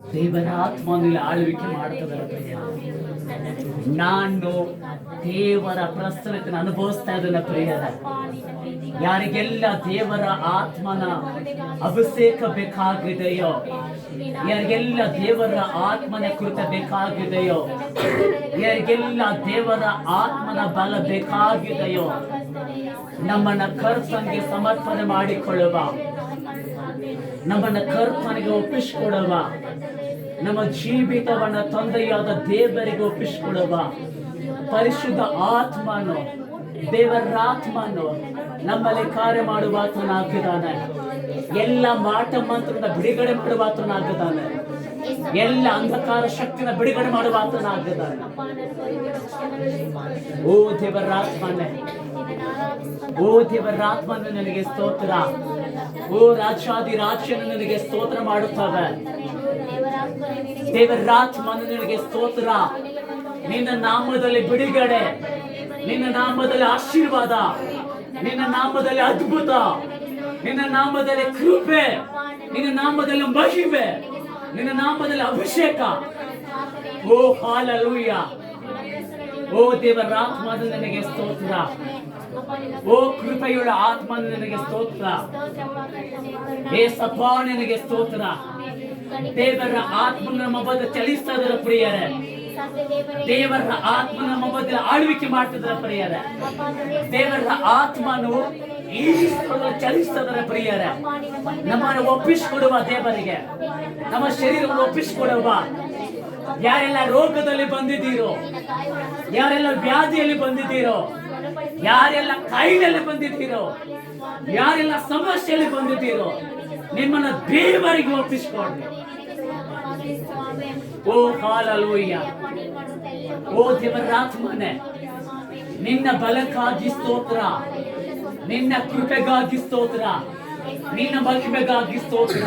ದೇವರ ಆತ್ಮನಲ್ಲಿ ಆಳ್ವಿಕೆ ಮಾಡ್ತದೆ. ನಾನು ದೇವರ ಪ್ರಸನ್ನತೆಯನ್ನು ಅನುಭವಿಸ್ತಾ ಇದ್ದೇನೆ ಪ್ರಿಯರ. ಯಾರಿಗೆಲ್ಲ ದೇವರ ಆತ್ಮನ ಅಭಿಷೇಕ ಬೇಕಾಗಿದೆಯೋ, ಯಾರಿಗೆಲ್ಲ ದೇವರ ಆತ್ಮನ ಕೃತ ಬೇಕಾಗಿದೆಯೋ, ಯಾರಿಗೆಲ್ಲ ದೇವರ ಆತ್ಮನ ಬಲ ಬೇಕಾಗಿದೆಯೋ, ನಮ್ಮನ್ನ ಕರ್ತನಿಗೆ ಸಮರ್ಪಣೆ ಮಾಡಿಕೊಳ್ಳುವ, ನಮ್ಮನ್ನ ಕರ್ತನಿಗೆ ಒಪ್ಪಿಸಿಕೊಡುವ, ನಮ್ಮ ಜೀವಿತವನ್ನ ತಂದೆಯಾದ ದೇವರಿಗೆ ಒಪ್ಪಿಸಿಕೊಡುವ ಪರಿಶುದ್ಧ ಆತ್ಮನು, ದೇವರಾತ್ಮನು ನಮ್ಮಲ್ಲಿ ಕಾರ್ಯ ಮಾಡುವಾತನಾಗಿದ್ದಾನೆ. ಎಲ್ಲ ಮಾಟ ಮಂತ್ರನ ಬಿಡುಗಡೆ ಮಾಡುವಾತನಾಗಿದ್ದಾನೆ. ಎಲ್ಲ ಅಂಧಕಾರ ಶಕ್ತಿನ ಬಿಡುಗಡೆ ಮಾಡುವಾತನಾಗಿದ್ದಾನೆ. ಓ ದೇವರಾತ್ಮನೆ, ಓ ದೇವರಾತ್ಮನ ನನಗೆ ಸ್ತೋತ್ರ. ಓ ರಾಜಾದಿರಾಜನ ನನಗೆ ಸ್ತೋತ್ರ ಮಾಡುತ್ತವೆ. ದೇವರಾತ್ಮನ ನನಗೆ ಸ್ತೋತ್ರ. ನಿನ್ನ ನಾಮದಲ್ಲಿ ಬಿಡುಗಡೆ, ನಿನ್ನ ನಾಮದಲ್ಲಿ ಆಶೀರ್ವಾದ, ನಿನ್ನ ನಾಮದಲ್ಲಿ ಅದ್ಭುತ, ನಿನ್ನ ನಾಮದಲ್ಲಿ ಕೃಪೆ, ನಿನ್ನ ನಾಮದಲ್ಲಿ ಮಹಿಮೆ, ನಿನ್ನ ನಾಮದಲ್ಲಿ ಅಭಿಷೇಕ. ಓ ಹಾಲೆಲೂಯ. ಓ ದೇವರಾತ್ಮನ ನನಗೆ ಸ್ತೋತ್ರ. ಓ ಕೃಪೆಯುಳ್ಳ ಆತ್ಮನ ನನಗೆ ಸ್ತೋತ್ರ. ಏಸಪ್ಪ ನಿನಗೆ ಸ್ತೋತ್ರ. ದೇವರ ಆತ್ಮ ನಮ್ಮ ಮಧ್ಯೆ ಚಲಿಸ್ತಾ ಇದ್ದಾರೆ ಪ್ರಿಯರೇ. ದೇವರ ಆತ್ಮ ನಮ್ಮ ಮಧ್ಯೆ ಆಳ್ವಿಕೆ ಮಾಡ್ತಿದ್ದಾರೆ ಪ್ರಿಯರೇ. ದೇವರ ಆತ್ಮನು ಈ ಚಲಿಸ್ತಾ ಇದ್ದಾರೆ ಪ್ರಿಯರೇ. ನಮ್ಮನ್ನು ಒಪ್ಪಿಸಿಕೊಡುವ ದೇವರಿಗೆ, ನಮ್ಮ ಶರೀರವನ್ನು ಒಪ್ಪಿಸಿಕೊಡುವ. ಯಾರೆಲ್ಲ ರೋಗದಲ್ಲಿ ಬಂದಿದ್ದೀರೋ, ಯಾರೆಲ್ಲ ವ್ಯಾಧಿಯಲ್ಲಿ ಬಂದಿದ್ದೀರೋ, ಯಾರೆಲ್ಲ ಕಾಯಿಲೆಯಲ್ಲಿ ಬಂದಿದ್ದೀರೋ, ಯಾರೆಲ್ಲ ಸಮಸ್ಯೆಯಲ್ಲಿ ಬಂದಿದ್ದೀರೋ, ನಿಮ್ಮನ್ನ ದೇವರಿಗೆ ಒಪ್ಪಿಸಿಕೊಳ್ಳಿ. ಓ ಹಾಲೆಲೂಯ. ಓ ದೇವರಾತ್ಮನೆ, ನಿನ್ನ ಬಲಕ್ಕಾಗಿ ಸ್ತೋತ್ರ, ನಿನ್ನ ಕೃಪೆಗಾಗಿ ಸ್ತೋತ್ರ, ನಿನ್ನ ಮಹಿಮೆಗಾಗಿ ಸ್ತೋತ್ರ.